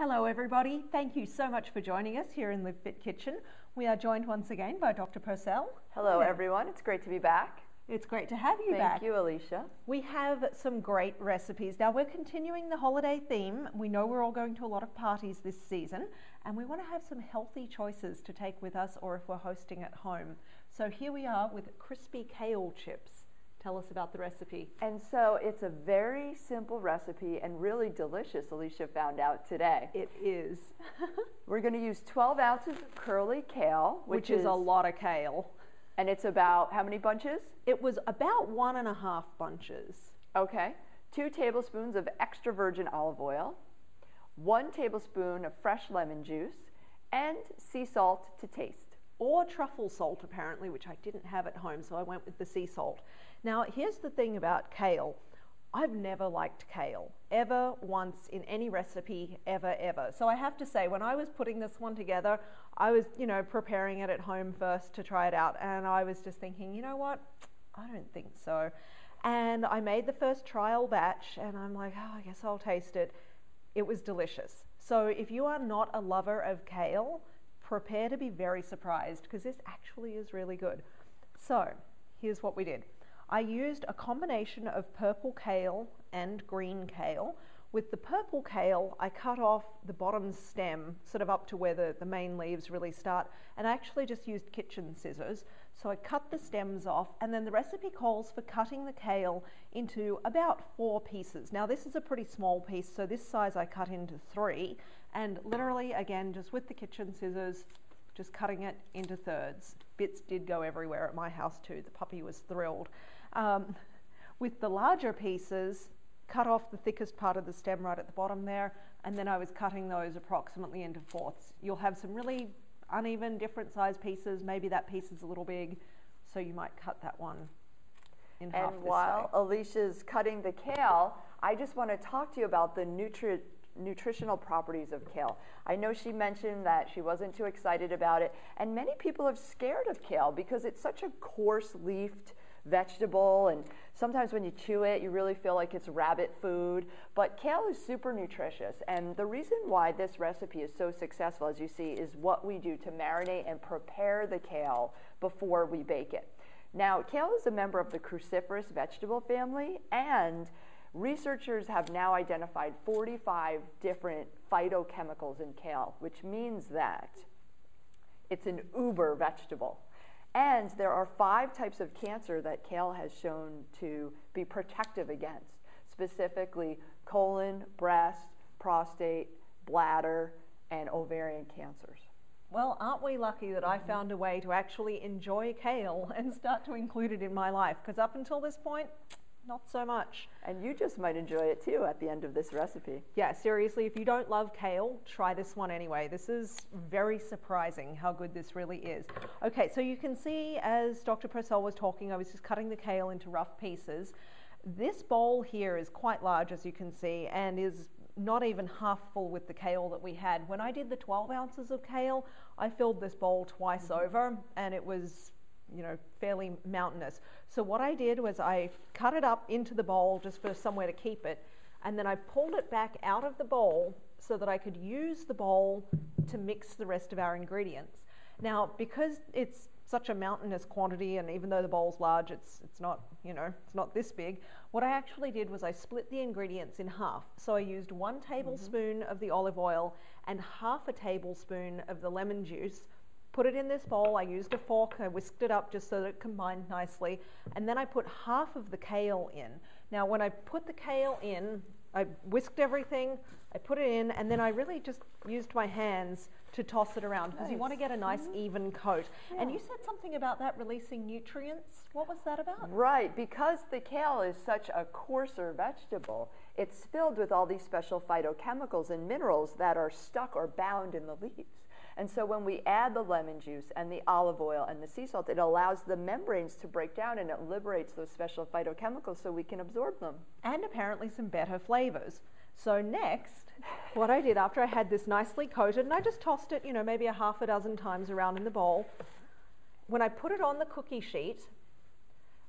Hello everybody, thank you so much for joining us here in Live Fit Kitchen. We are joined once again by Dr. Purcell. Hello everyone, it's great to be back. It's great to have you back. Thank you, Alicia. We have some great recipes. Now we're continuing the holiday theme. We know we're all going to a lot of parties this season and we want to have some healthy choices to take with us or if we're hosting at home. So here we are with crispy kale chips. Tell us about the recipe. And so it's a very simple recipe and really delicious, Alicia found out today. It is. We're going to use 12 ounces of curly kale, which is a lot of kale. And it's about how many bunches? It was about 1.5 bunches. Okay. 2 tablespoons of extra virgin olive oil, 1 tablespoon of fresh lemon juice, and sea salt to taste. Or truffle salt apparently, which I didn't have at home, so I went with the sea salt. Now here's the thing about kale. I've never liked kale, ever once in any recipe, ever. So I have to say, when I was putting this one together, I was, preparing it at home first to try it out, and I was just thinking, you know what, I don't think so. And I made the first trial batch, and I'm like, oh, I guess I'll taste it. It was delicious. So if you are not a lover of kale, prepare to be very surprised because this actually is really good. So here's what we did. I used a combination of purple kale and green kale. With the purple kale, I cut off the bottom stem, sort of up to where the main leaves really start, and I actually just used kitchen scissors. So I cut the stems off, and then the recipe calls for cutting the kale into about 4 pieces. Now this is a pretty small piece, so this size I cut into 3, and literally, again, just with the kitchen scissors, just cutting it into thirds. Bits did go everywhere at my house too. The puppy was thrilled. With the larger pieces, cut off the thickest part of the stem right at the bottom there, and then I was cutting those approximately into 4ths. You'll have some really uneven, different size pieces. Maybe that piece is a little big, so you might cut that one in half this way. And while Alicia's cutting the kale, I just want to talk to you about the nutritional properties of kale. I know she mentioned that she wasn't too excited about it, and many people are scared of kale because it's such a coarse-leafed vegetable, and sometimes when you chew it, you really feel like it's rabbit food. But kale is super nutritious, and the reason why this recipe is so successful, as you see, is what we do to marinate and prepare the kale before we bake it. Now, kale is a member of the cruciferous vegetable family, and researchers have now identified 45 different phytochemicals in kale, which means that it's an uber vegetable. And there are 5 types of cancer that kale has shown to be protective against, specifically colon, breast, prostate, bladder, and ovarian cancers. Well, aren't we lucky that I found a way to actually enjoy kale and start to include it in my life? Because up until this point, not so much. And you just might enjoy it too at the end of this recipe. Yeah, seriously, if you don't love kale, try this one anyway. This is very surprising how good this really is. Okay, so you can see as Dr. Purcell was talking, I was just cutting the kale into rough pieces. This bowl here is quite large, as you can see, and is not even half full with the kale that we had. When I did the 12 ounces of kale, I filled this bowl twice over, and it was fairly mountainous. So what I did was I cut it up into the bowl just for somewhere to keep it, and then I pulled it back out of the bowl so that I could use the bowl to mix the rest of our ingredients. Now, because it's such a mountainous quantity, and even though the bowl's large, it's not, it's not this big, what I actually did was I split the ingredients in half. So I used 1 tablespoon of the olive oil and half a tablespoon of the lemon juice. Put it in this bowl. I used a fork. I whisked it up just so that it combined nicely. And then I put half of the kale in. Now, when I put the kale in, I whisked everything, I put it in, and then I really just used my hands to toss it around because you want to get a nice even coat. Yeah. And you said something about that releasing nutrients. What was that about? Right, because the kale is such a coarser vegetable, it's filled with all these special phytochemicals and minerals that are stuck or bound in the leaves. And so when we add the lemon juice and the olive oil and the sea salt, it allows the membranes to break down and it liberates those special phytochemicals so we can absorb them. And apparently some better flavors. So next, what I did after I had this nicely coated, and I just tossed it, maybe a half a dozen times around in the bowl. When I put it on the cookie sheet,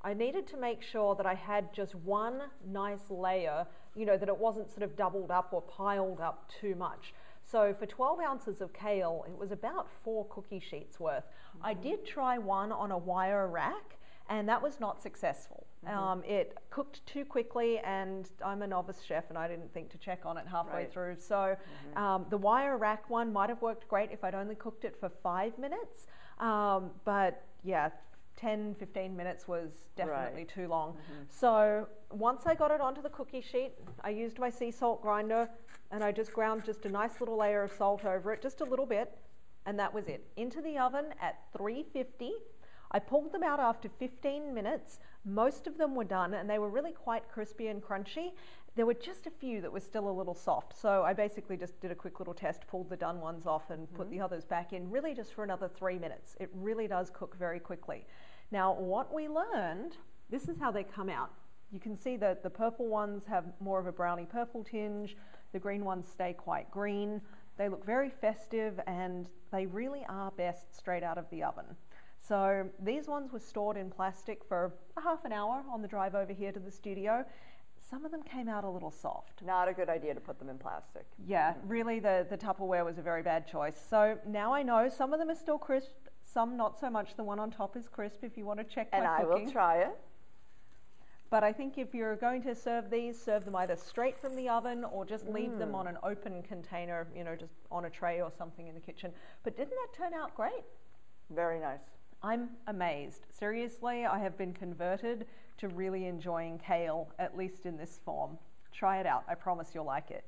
I needed to make sure that I had just one nice layer, that it wasn't sort of doubled up or piled up too much. So for 12 ounces of kale, it was about 4 cookie sheets worth. I did try one on a wire rack, and that was not successful. It cooked too quickly, and I'm a novice chef, and I didn't think to check on it halfway through. So the wire rack one might have worked great if I'd only cooked it for 5 minutes. But yeah, 10, 15 minutes was definitely too long. So once I got it onto the cookie sheet, I used my sea salt grinder, and I just ground just a nice little layer of salt over it, just a little bit, and that was it. Into the oven at 350. I pulled them out after 15 minutes. Most of them were done, and they were really quite crispy and crunchy. There were just a few that were still a little soft. So I basically just did a quick little test, pulled the done ones off, and put the others back in, really just for another 3 minutes. It really does cook very quickly. Now, what we learned, this is how they come out. You can see that the purple ones have more of a browny purple tinge. The green ones stay quite green. They look very festive, and they really are best straight out of the oven. So these ones were stored in plastic for a half an hour on the drive over here to the studio. Some of them came out a little soft. Not a good idea to put them in plastic. Yeah, really the Tupperware was a very bad choice. So now I know some of them are still crisp, some not so much. The one on top is crisp if you want to check my cooking. And I will try it. But I think if you're going to serve these, serve them either straight from the oven or just leave them on an open container, you know, just on a tray or something in the kitchen. But didn't that turn out great? Very nice. I'm amazed. Seriously, I have been converted to really enjoying kale, at least in this form. Try it out. I promise you'll like it.